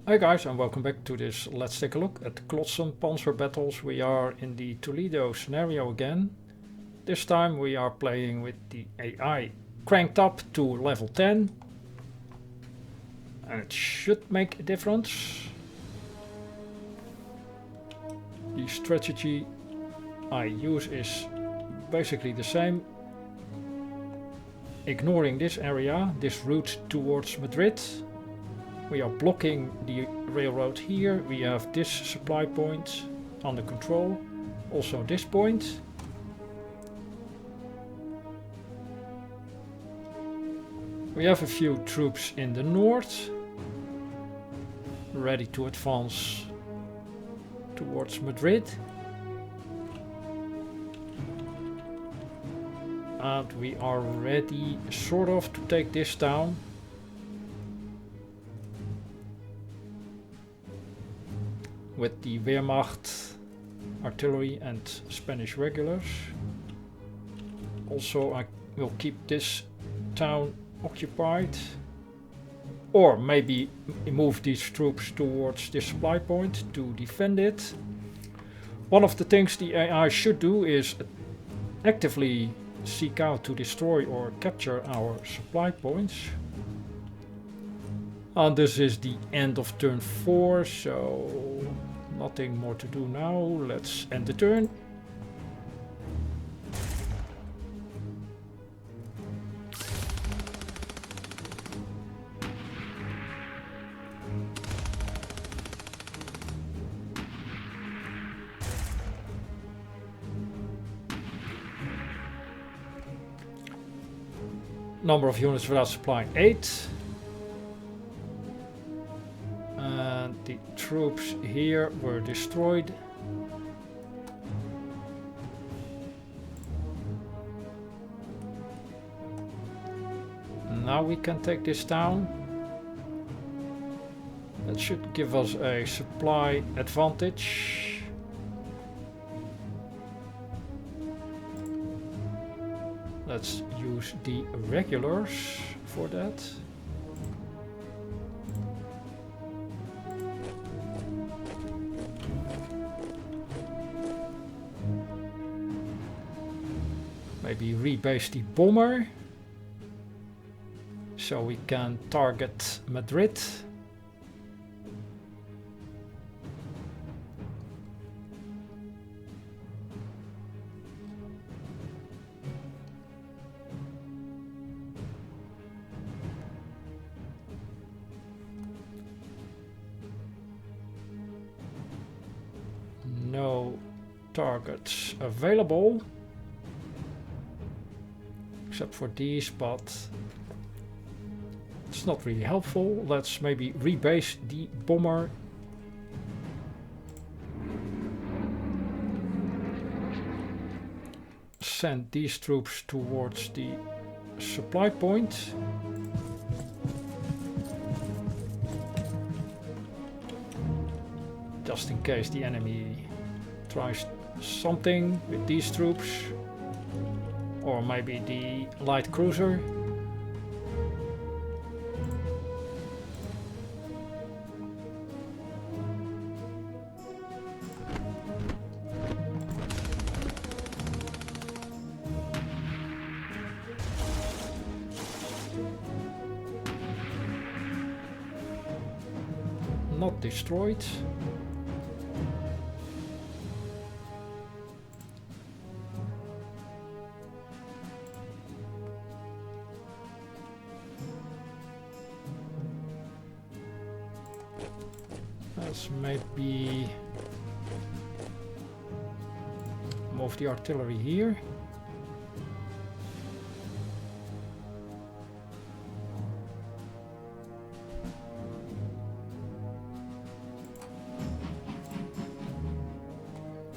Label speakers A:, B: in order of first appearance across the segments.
A: Hi guys, and welcome back to this Let's Take a Look at Klotzen Panzer Battles. We are in the Toledo scenario again. This time we are playing with the AI cranked up to level 10. And it should make a difference. The strategy I use is basically the same. Ignoring this area, this route towards Madrid. We are blocking the railroad here. We have this supply point under control. Also this point. We have a few troops in the north, ready to advance towards Madrid. And we are ready, sort of, to take this down. With the Wehrmacht artillery and Spanish regulars. Also, I will keep this town occupied. Or maybe move these troops towards this supply point to defend it. One of the things the AI should do is actively seek out to destroy or capture our supply points. And this is the end of turn 4, so nothing more to do now. Let's end the turn. Number of units without supply 8. And the troops here were destroyed. Now we can take this town. That should give us a supply advantage. Let's use the regulars for that. Maybe rebase the bomber so we can target Madrid. No targets available. Except for these, but it's not really helpful. Let's maybe rebase the bomber. Send these troops towards the supply point. Just in case the enemy tries something with these troops. Or maybe the light cruiser. Not destroyed. Let's maybe move the artillery here.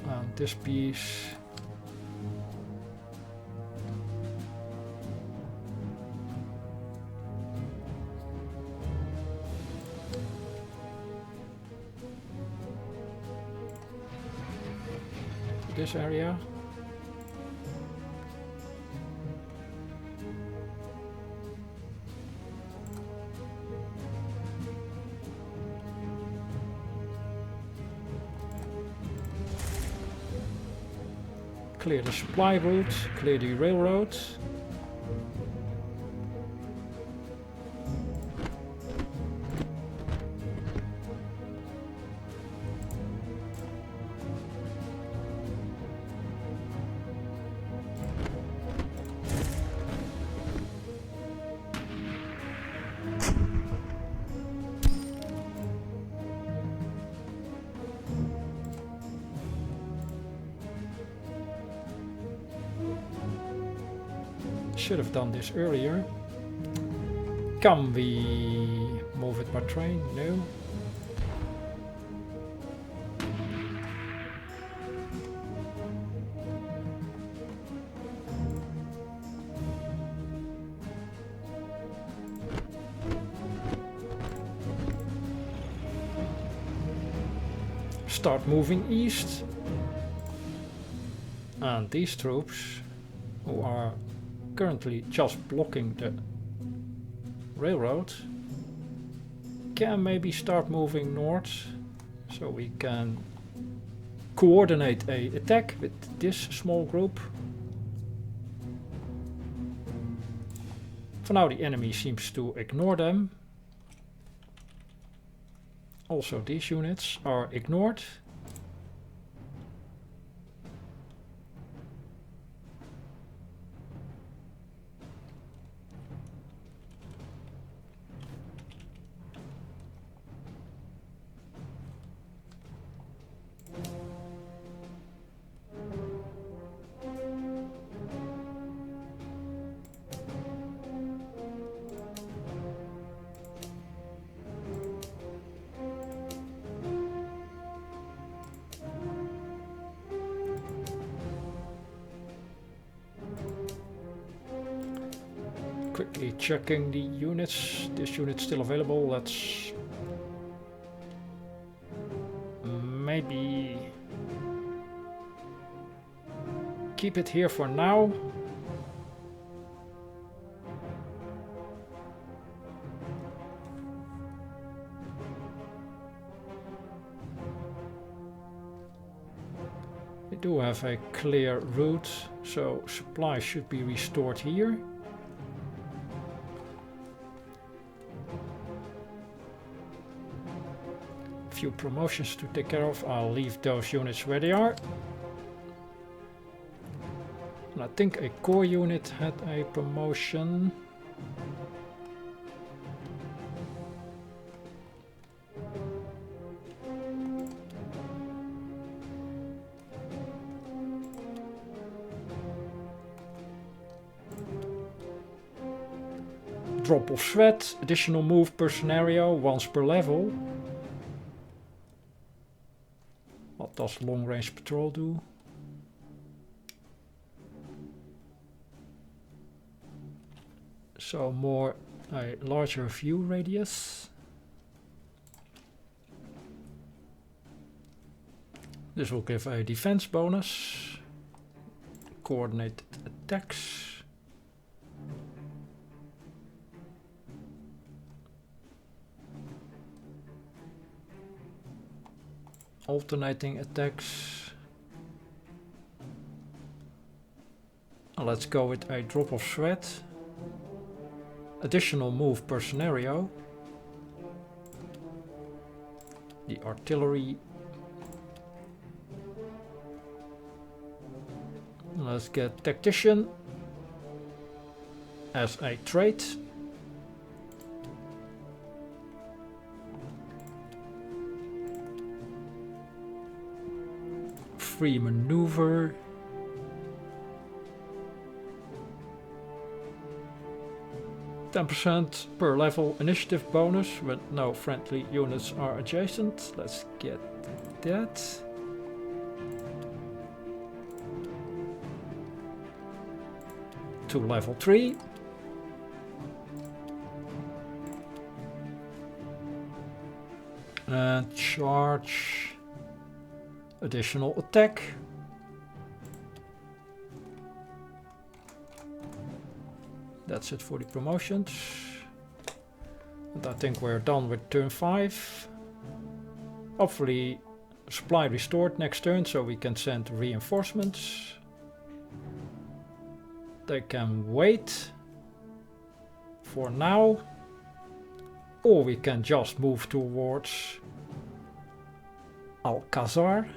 A: And this piece. This area. Clear the supply route, clear the railroad. Should have done this earlier. Can we move it by train? No. Start moving east. And these troops, who are currently just blocking the railroad, can maybe start moving north, so we can coordinate a attack with this small group. For now the enemy seems to ignore them. Also these units are ignored. Quickly checking the units. This unit's still available. Let's maybe keep it here for now. We do have a clear route, so supply should be restored here. Few promotions to take care of. I'll leave those units where they are. And I think a core unit had a promotion. Drop of sweat, additional move per scenario, once per level. What does long range patrol do? So more a larger view radius. This will give a defense bonus. Coordinated attacks. Alternating attacks. Let's go with a drop of sweat. Additional move per scenario. The artillery. Let's get tactician as a trait. Free maneuver. %10 per level initiative bonus when no friendly units are adjacent. Let's get that. To level 3. And charge. Additional attack. That's it for the promotions. And I think we're done with turn 5. Hopefully supply restored next turn so we can send reinforcements. They can wait for now, or we can just move towards Alcazar.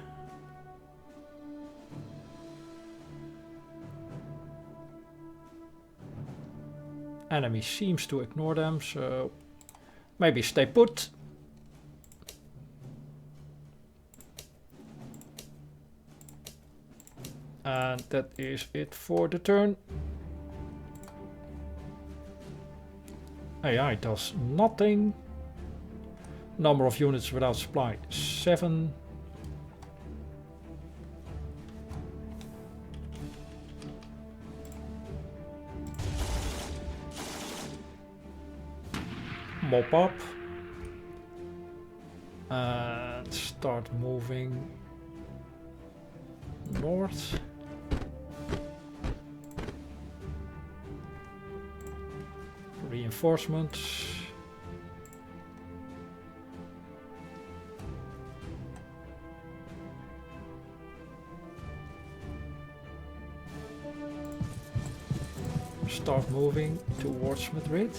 A: Enemy seems to ignore them, so maybe stay put. And that is it for the turn. AI does nothing. Number of units without supply 7. Mop up and start moving north. Reinforcements. Start moving towards Madrid.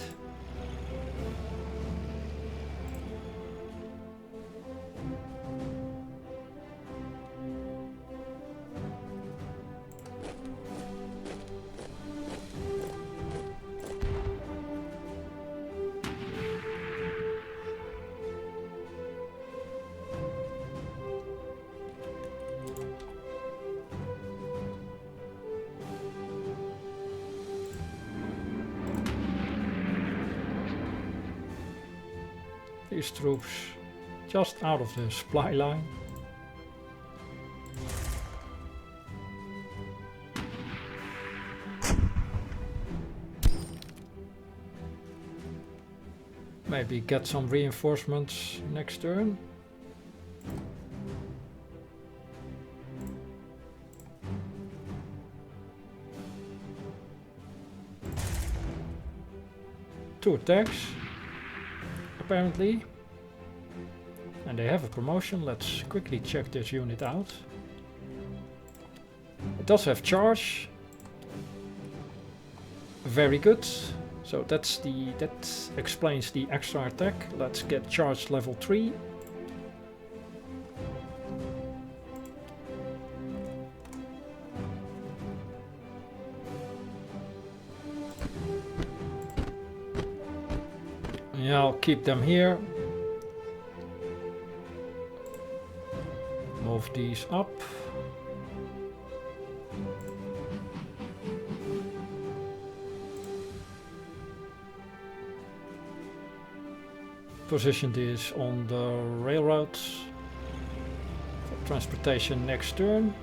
A: These troops just out of the supply line. Maybe get some reinforcements next turn. Two attacks. Apparently, and they have a promotion. Let's quickly check this unit out. It does have charge. Very good. So that explains the extra attack. Let's get charge level 3. Yeah, I'll keep them here. Move these up. Position this on the railroads for transportation next turn.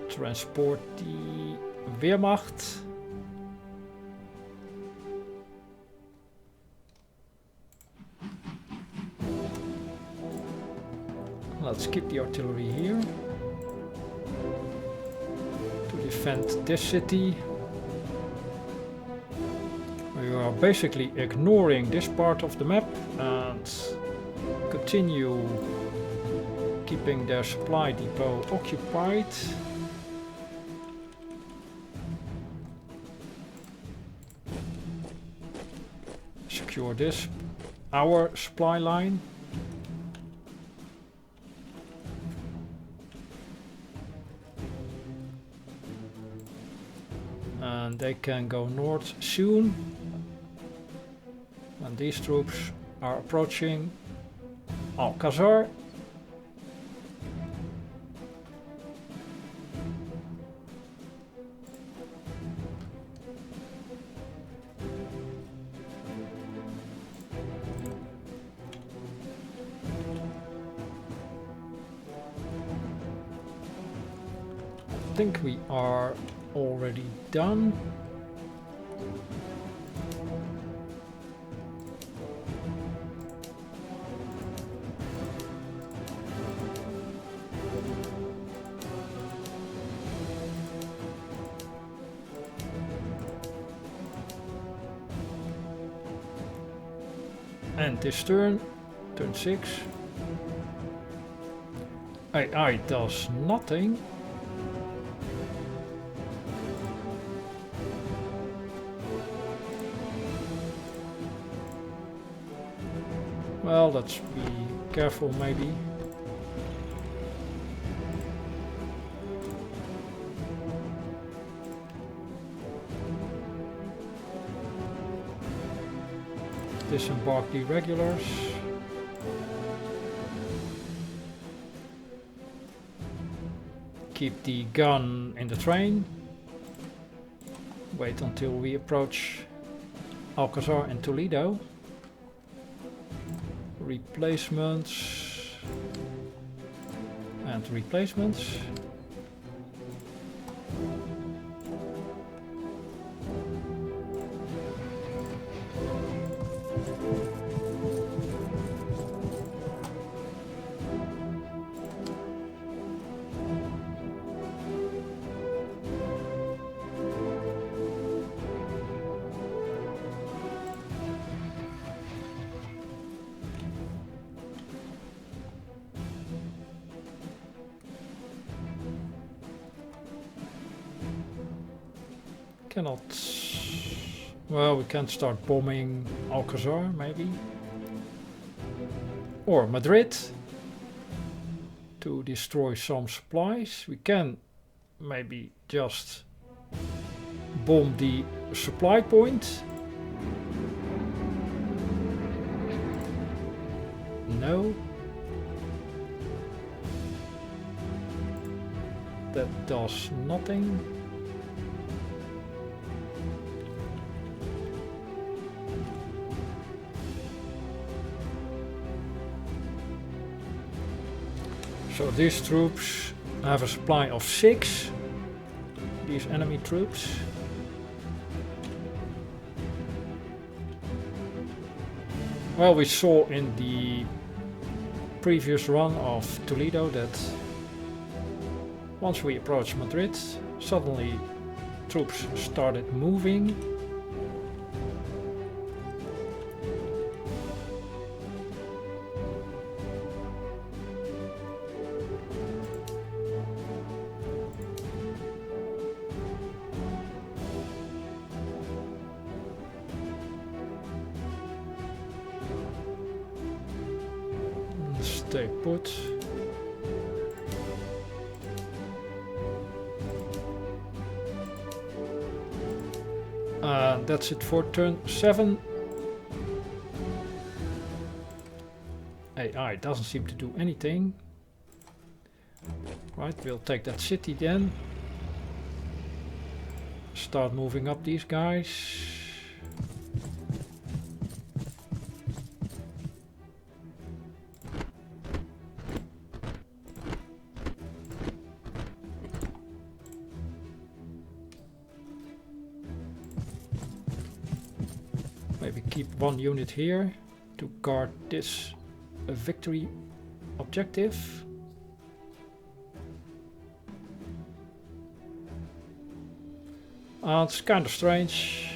A: Transport the Wehrmacht. Let's keep the artillery here to defend this city. We are basically ignoring this part of the map and continue keeping their supply depot occupied. Secure this, our supply line. And they can go north soon. And these troops are approaching Alcazar. I think we are already done. And this turn 6. AI does nothing. Well, let's be careful maybe. Disembark the regulars. Keep the gun in the train. Wait until we approach Alcazar and Toledo. Replacements. And replacements. Cannot. Well, we can start bombing Alcazar, maybe. Or Madrid. To destroy some supplies. We can maybe just bomb the supply point. No. That does nothing. So these troops have a supply of 6. These enemy troops. Well, we saw in the previous run of Toledo that once we approached Madrid, suddenly troops started moving. Stay put. That's it for turn 7. AI doesn't seem to do anything. Right, we'll take that city then. Start moving up these guys. Maybe keep one unit here to guard this victory objective. It's kind of strange.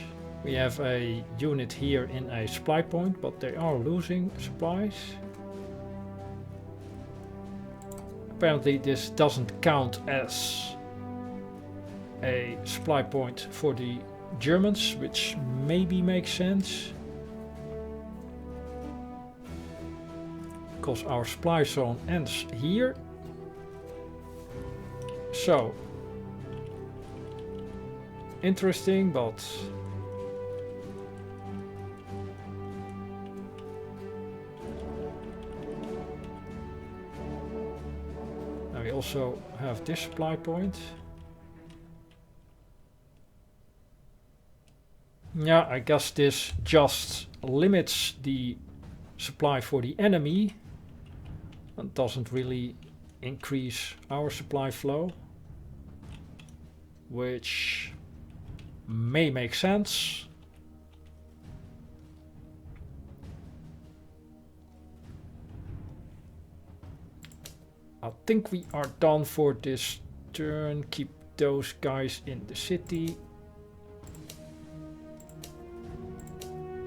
A: We have a unit here in a supply point, but they are losing supplies. Apparently this doesn't count as a supply point for the Germans, which maybe makes sense. Because our supply zone ends here. So interesting, but now we also have this supply point. Yeah, I guess this just limits the supply for the enemy and doesn't really increase our supply flow, which may make sense. I think we are done for this turn. Keep those guys in the city.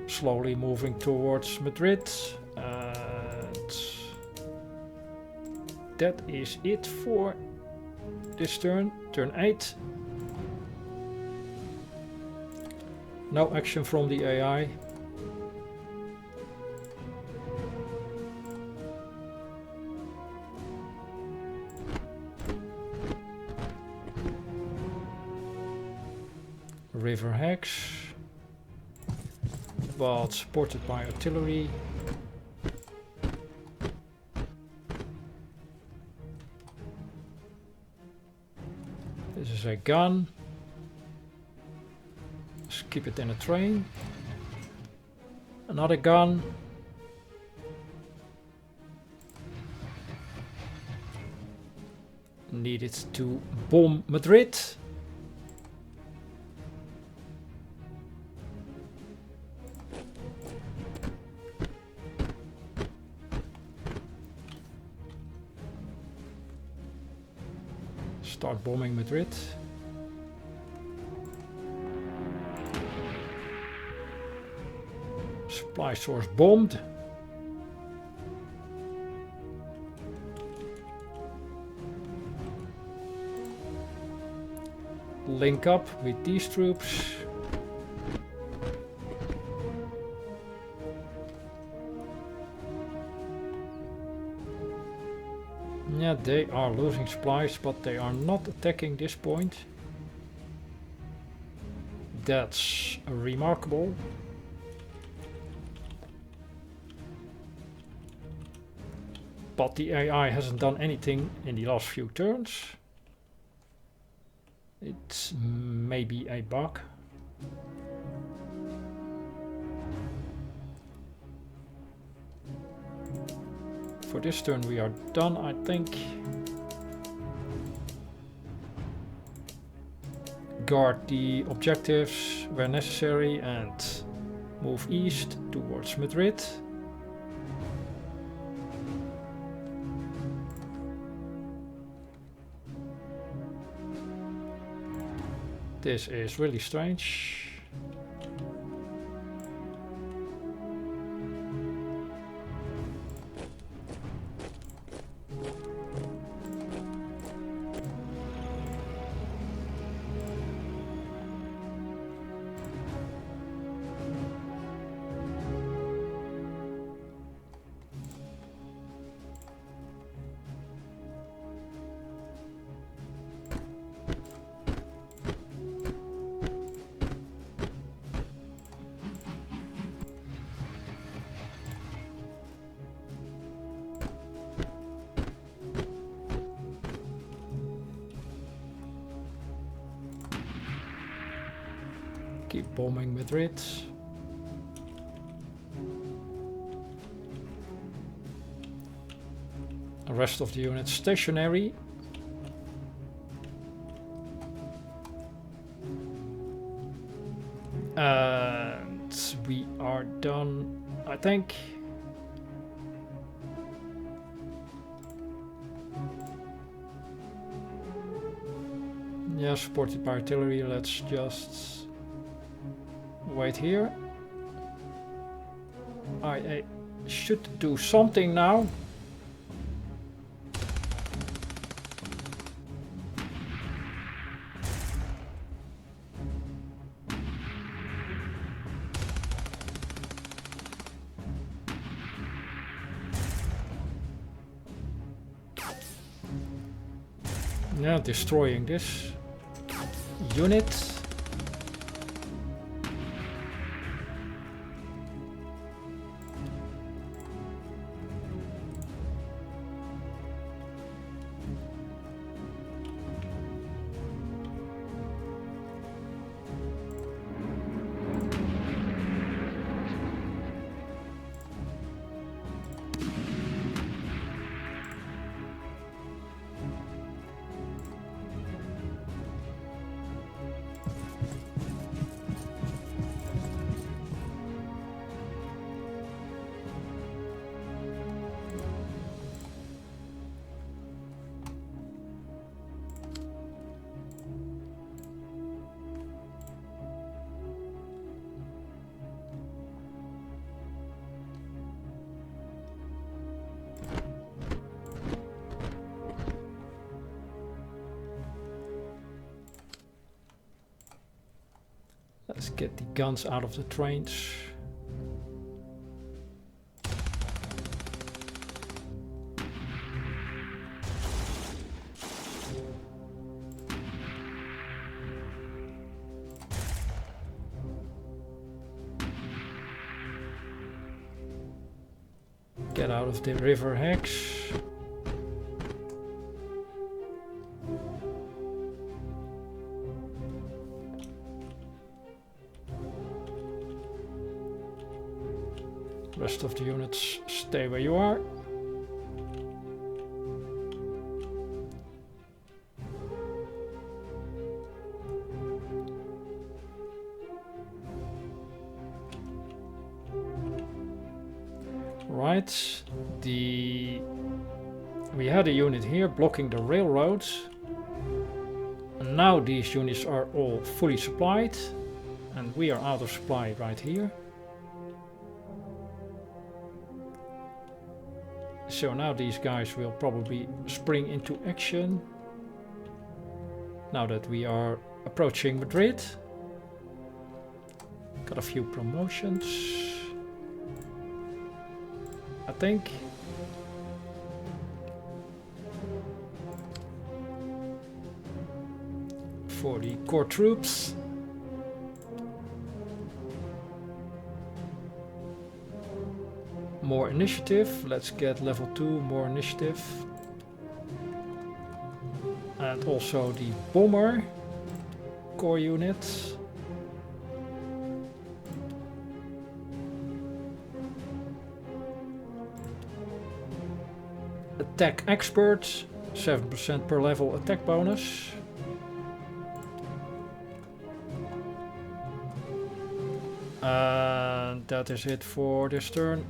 A: Slowly moving towards Madrid. And that is it for this turn. Turn 8. No action from the AI. river hex, but supported by artillery. This is a gun. Let's keep it in a train. Another gun. Needed to bomb Madrid. Start bombing Madrid. Supply source bombed. Link up with these troops. Yeah, they are losing supplies, but they are not attacking this point. That's remarkable. But the AI hasn't done anything in the last few turns. It's maybe a bug. For this turn we are done, I think. Guard the objectives where necessary and move east towards Madrid. This is really strange. Keep bombing Madrid. The rest of the units stationary. And we are done, I think. Yeah, supported by artillery. Let's just wait here. I should do something now. Yeah, destroying this unit. Let's get the guns out of the trains. Get out of the river hex. Rest of the units stay where you are. Right, we had a unit here blocking the railroads. And now these units are all fully supplied. And we are out of supply right here. So now these guys will probably spring into action. Now that we are approaching Madrid. Got a few promotions, I think. For the core troops. More initiative. Let's get level 2, more initiative. And also the bomber core unit. Attack expert, 7% per level attack bonus. And that is it for this turn.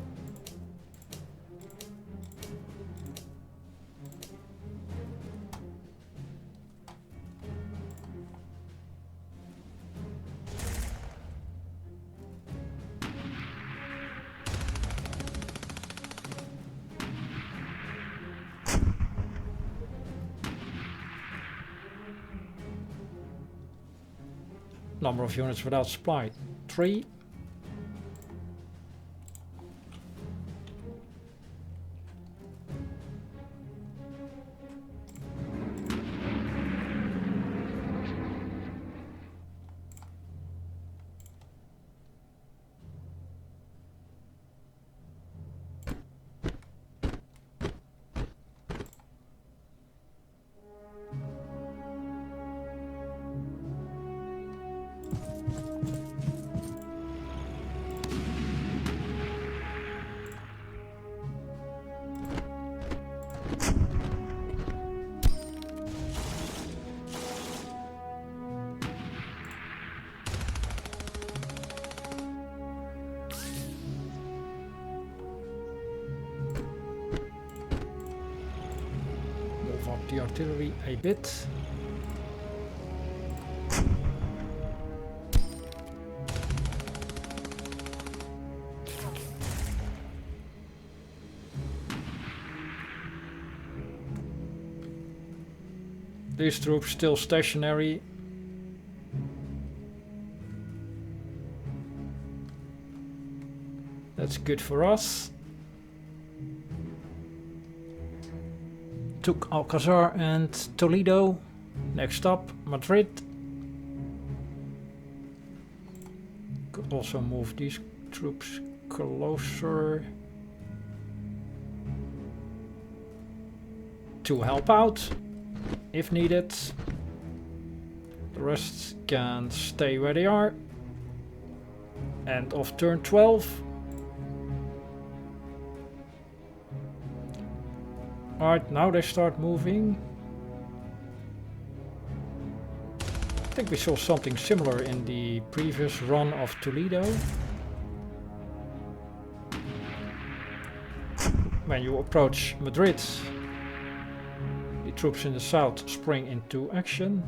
A: Number of units without supply, 3. The artillery a bit. These troops still stationary. That's good for us. Took Alcazar and Toledo. Next up, Madrid. Could also move these troops closer to help out if needed. The rest can stay where they are. End of turn 12. Alright, now they start moving. I think we saw something similar in the previous run of Toledo. When you approach Madrid, the troops in the south spring into action.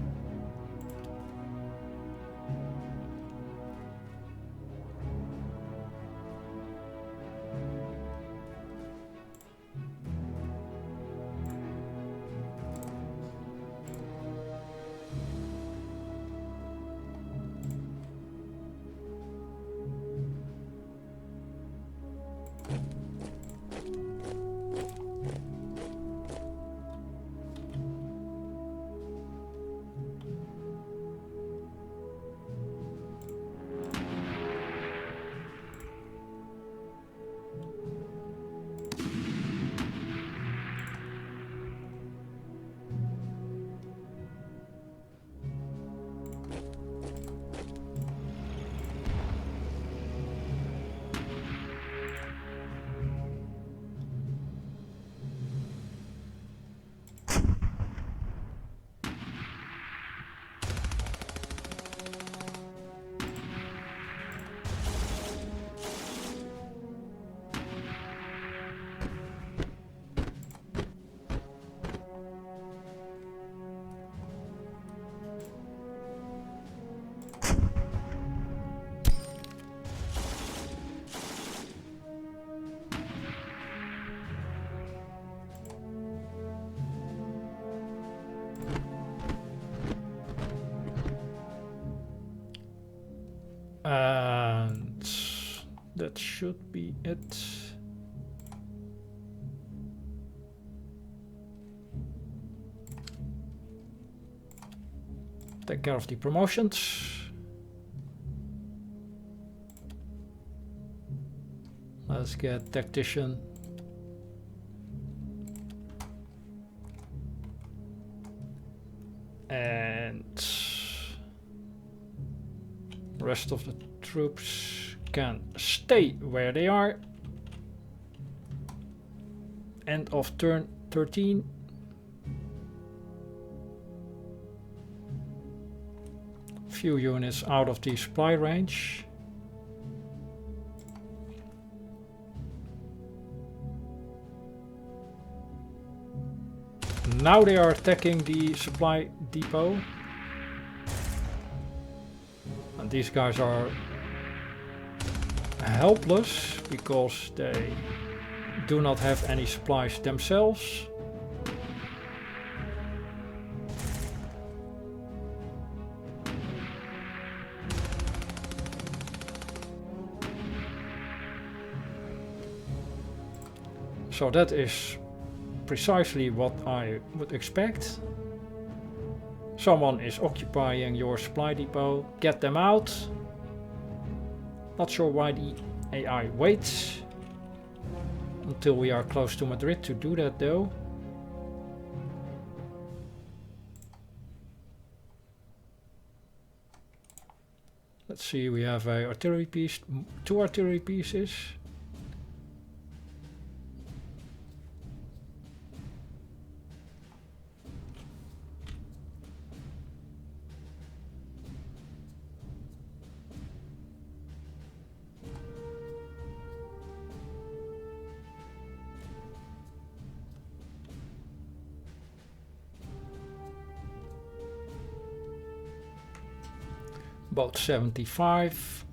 A: that should be it. Take care of the promotions. Let's get tactician. And rest of the troops can stay where they are. End of turn 13. Few units out of the supply range. Now they are attacking the supply depot. And these guys are helpless because they do not have any supplies themselves. So that is precisely what I would expect. Someone is occupying your supply depot, get them out. Not sure why the AI waits until we are close to Madrid to do that though. Let's see, we have a artillery piece, 2 artillery pieces. About 75.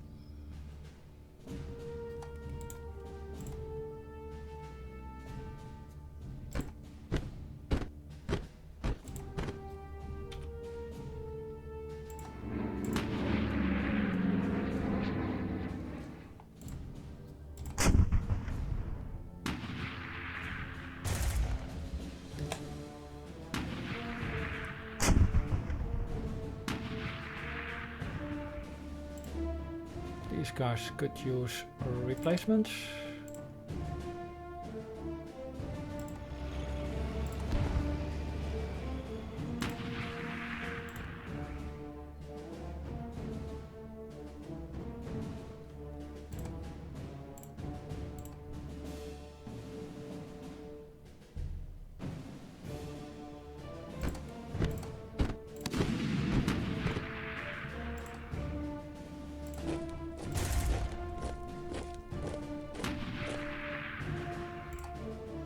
A: These guys could use replacements.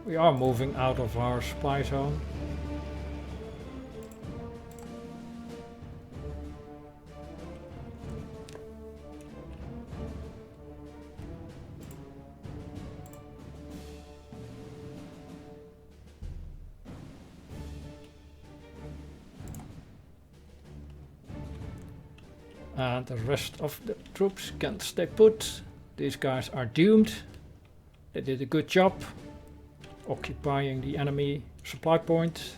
A: We are moving out of our supply zone. And the rest of the troops can stay put. These guys are doomed. They did a good job occupying the enemy supply point.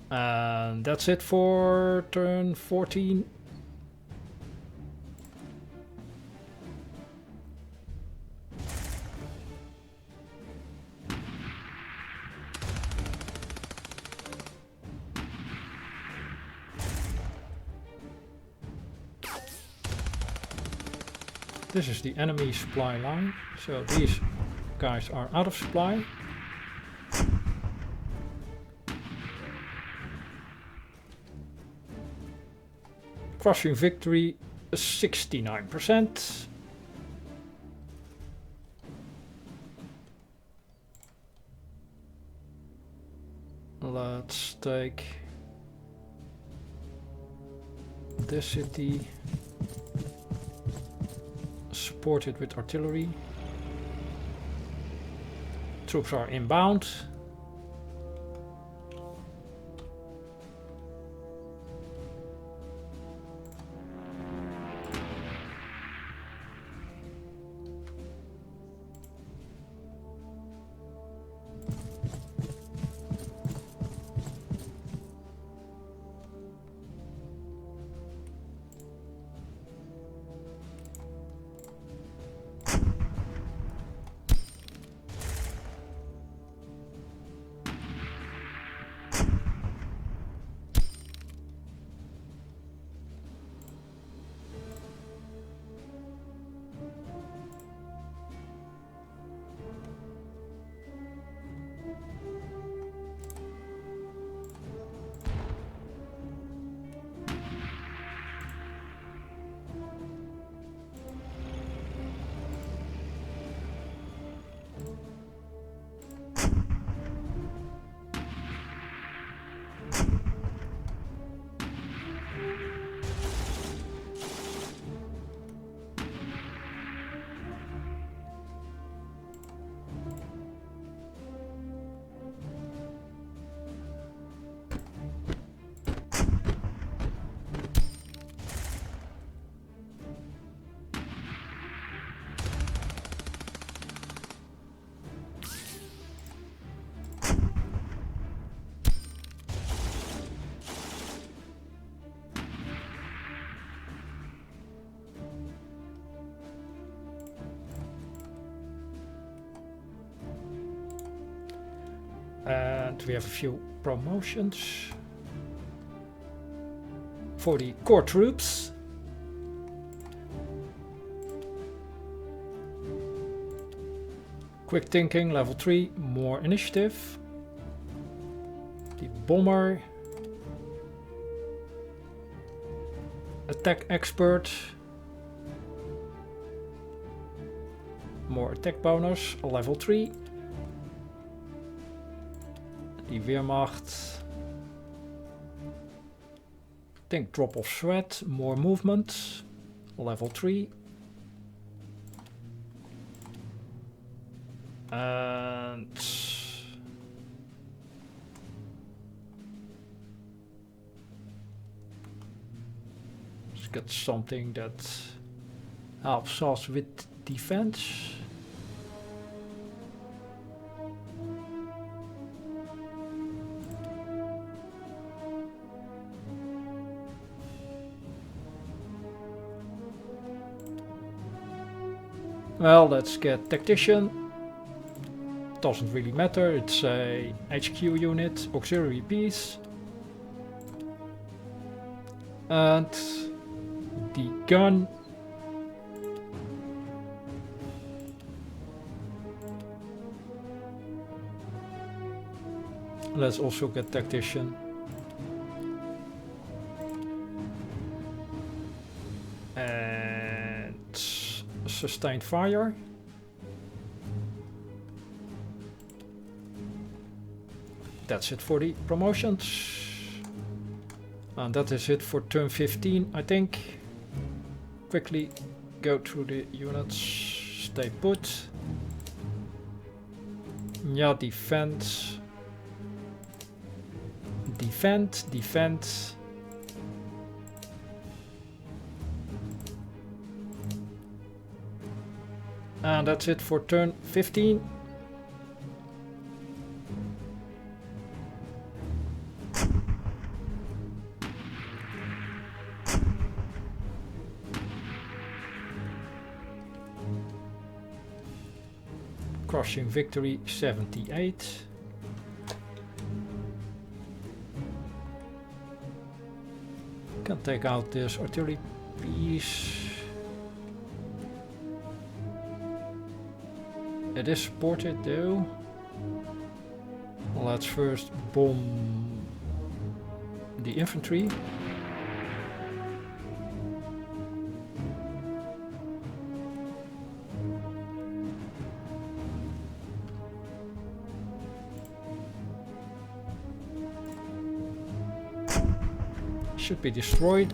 A: And that's it for turn 14. This is the enemy supply line, so these guys are out of supply. Crushing victory, 69%. Let's take this city. Supported with artillery. Troops are inbound. Alright, we have a few promotions for the core troops. Quick thinking, level 3, more initiative. The bomber. Attack expert. More attack bonus, level 3. Die Wehrmacht. Think drop of sweat, more movement, level 3. And let's get something that helps us with defense. Well, let's get tactician. Doesn't really matter, it's a HQ unit, auxiliary piece. And the gun. Let's also get tactician. And sustained fire. That's it for the promotions. And that is it for turn 15, I think. Quickly go through the units. Stay put. Yeah, defend. Defend, defend. And that's it for turn 15. Crushing victory 78. Can take out this artillery piece. It is supported though. Let's first bomb the infantry. Should be destroyed.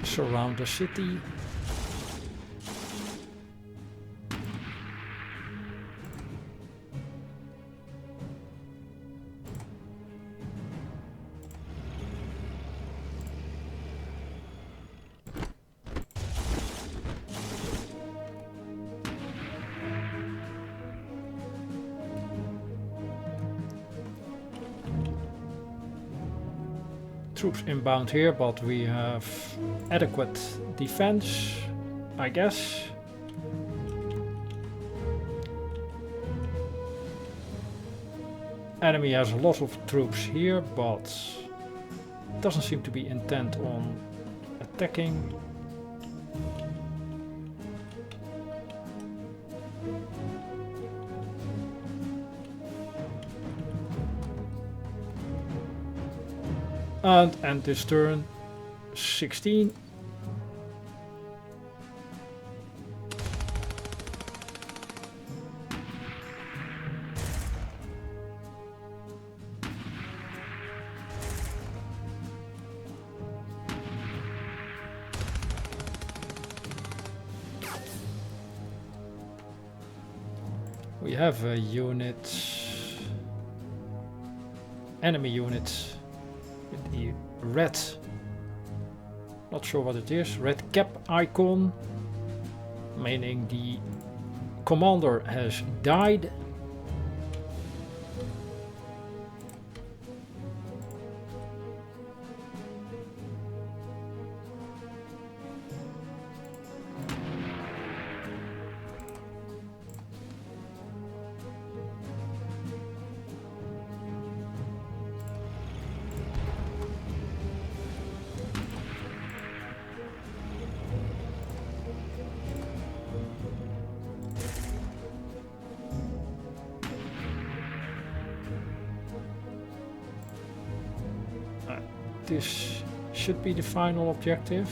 A: Surround the city. Troops inbound here, but we have adequate defense, I guess. Enemy has a lot of troops here, but doesn't seem to be intent on attacking. And end this turn 16. We have a unit, enemy unit with the red, not sure what it is, red cap icon, meaning the commander has died. This should be the final objective.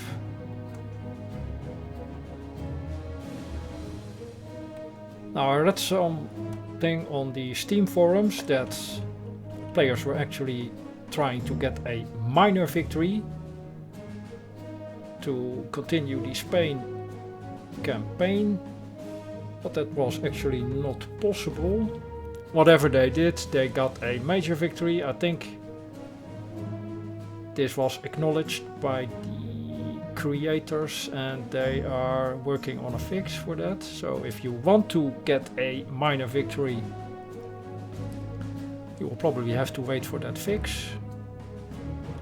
A: Now I read something on the Steam forums that players were actually trying to get a minor victory to continue the Spain campaign, but that was actually not possible. Whatever they did, they got a major victory. I think this was acknowledged by the creators and they are working on a fix for that. So if you want to get a minor victory, you will probably have to wait for that fix.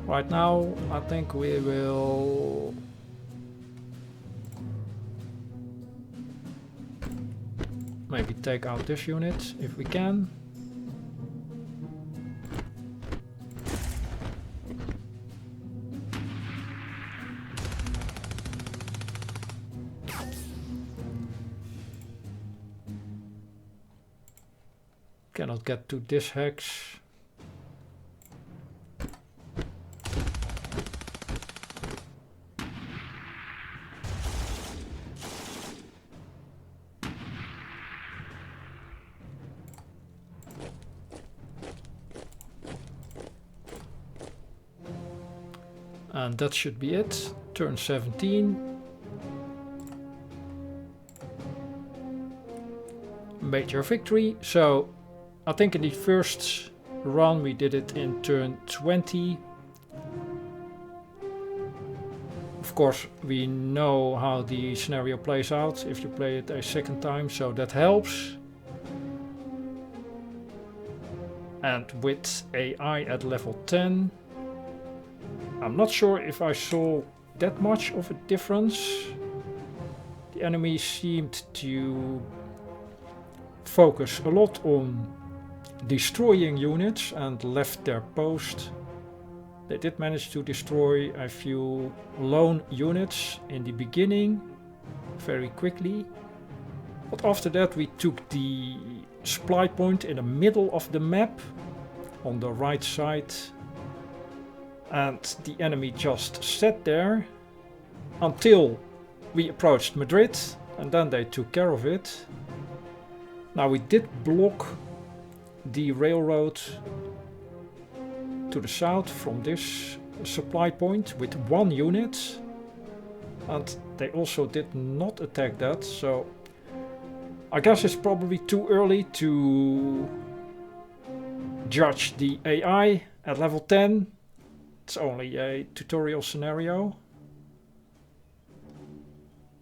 A: Right now, I think we will maybe take out this unit if we can. Cannot get to this hex. And that should be it. Turn 17. Major victory. So I think in the first run we did it in turn 20. Of course we know how the scenario plays out if you play it a second time, so that helps. And with AI at level 10, I'm not sure if I saw that much of a difference. The enemy seemed to focus a lot on destroying units and left their post. They did manage to destroy a few lone units in the beginning very quickly, but after that we took the supply point in the middle of the map on the right side, and the enemy just sat there until we approached Madrid, and then they took care of it. Now we did block the railroad to the south from this supply point with one unit, and they also did not attack that, so I guess it's probably too early to judge the AI at level 10. It's only a tutorial scenario.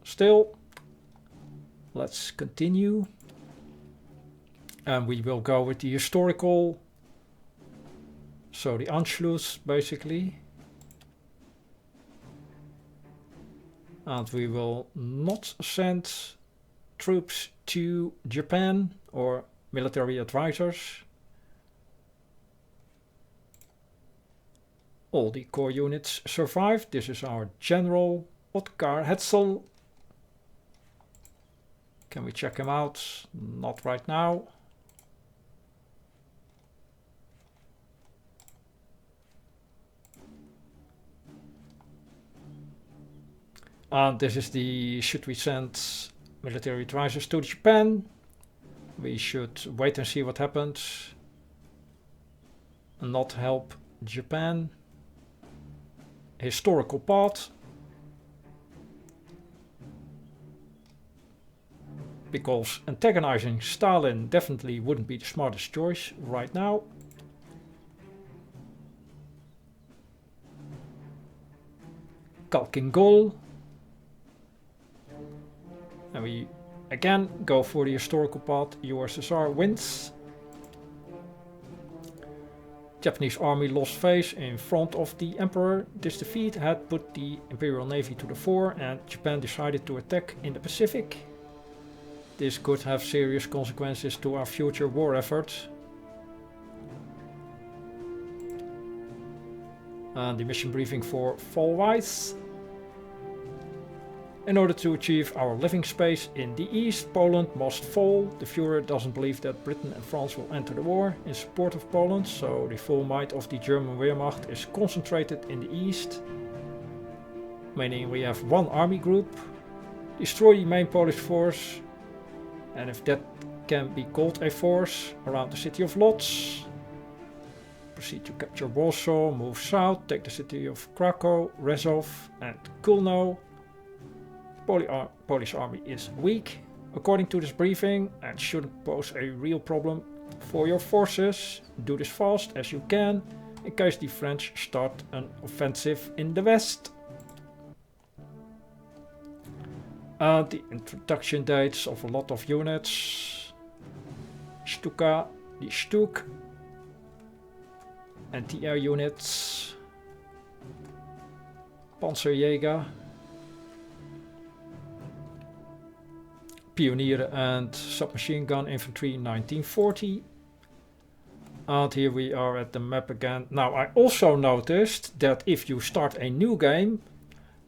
A: Still, let's continue. And we will go with the historical, so the Anschluss basically. And we will not send troops to Japan or military advisors. All the core units survived. This is our General Otkar Hetzel. Can we check him out? Not right now. And this is the, should we send military advisors to Japan? We should wait and see what happens and not help Japan. Historical part. because antagonizing Stalin definitely wouldn't be the smartest choice right now. Kalkin Gol. And we again go for the historical path. USSR wins. Japanese army lost face in front of the Emperor. This defeat had put the Imperial Navy to the fore and Japan decided to attack in the Pacific. This could have serious consequences to our future war efforts. And the mission briefing for Fallwise. In order to achieve our living space in the east, Poland must fall. The Führer doesn't believe that Britain and France will enter the war in support of Poland, so the full might of the German Wehrmacht is concentrated in the east. Meaning we have one army group, destroy the main Polish force, and if that can be called a force, around the city of Lodz. Proceed to capture Warsaw, move south, take the city of Krakow, Rzeszów and Kulno. Polish army is weak, according to this briefing, and shouldn't pose a real problem for your forces. Do this fast as you can, in case the French start an offensive in the west. And the introduction dates of a lot of units. Stuka, the Stuk, anti-air units, Panzerjäger, Pionieren and submachine gun infantry 1940. And here we are at the map again. Now I also noticed that if you start a new game,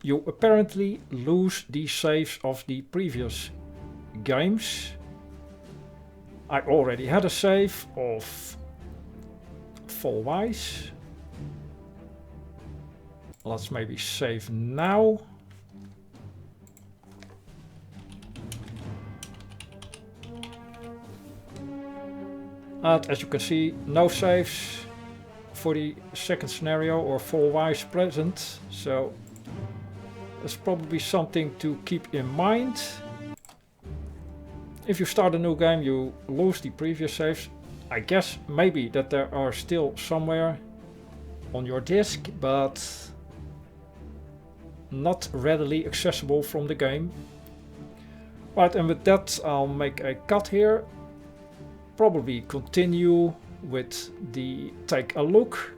A: you apparently lose the saves of the previous games. I already had a save of Fallwise. Let's maybe save now. And as you can see, no saves for the second scenario or Fallwise present. So that's probably something to keep in mind. If you start a new game, you lose the previous saves. I guess maybe that there are still somewhere on your disk, but not readily accessible from the game. Right, and with that I'll make a cut here. Probably continue with the take a look.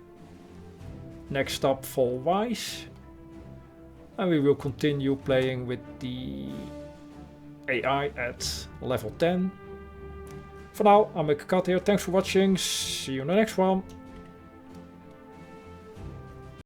A: Next up, Fallwise. And we will continue playing with the AI at level 10. For now, I'll make a cut here. Thanks for watching. See you in the next one.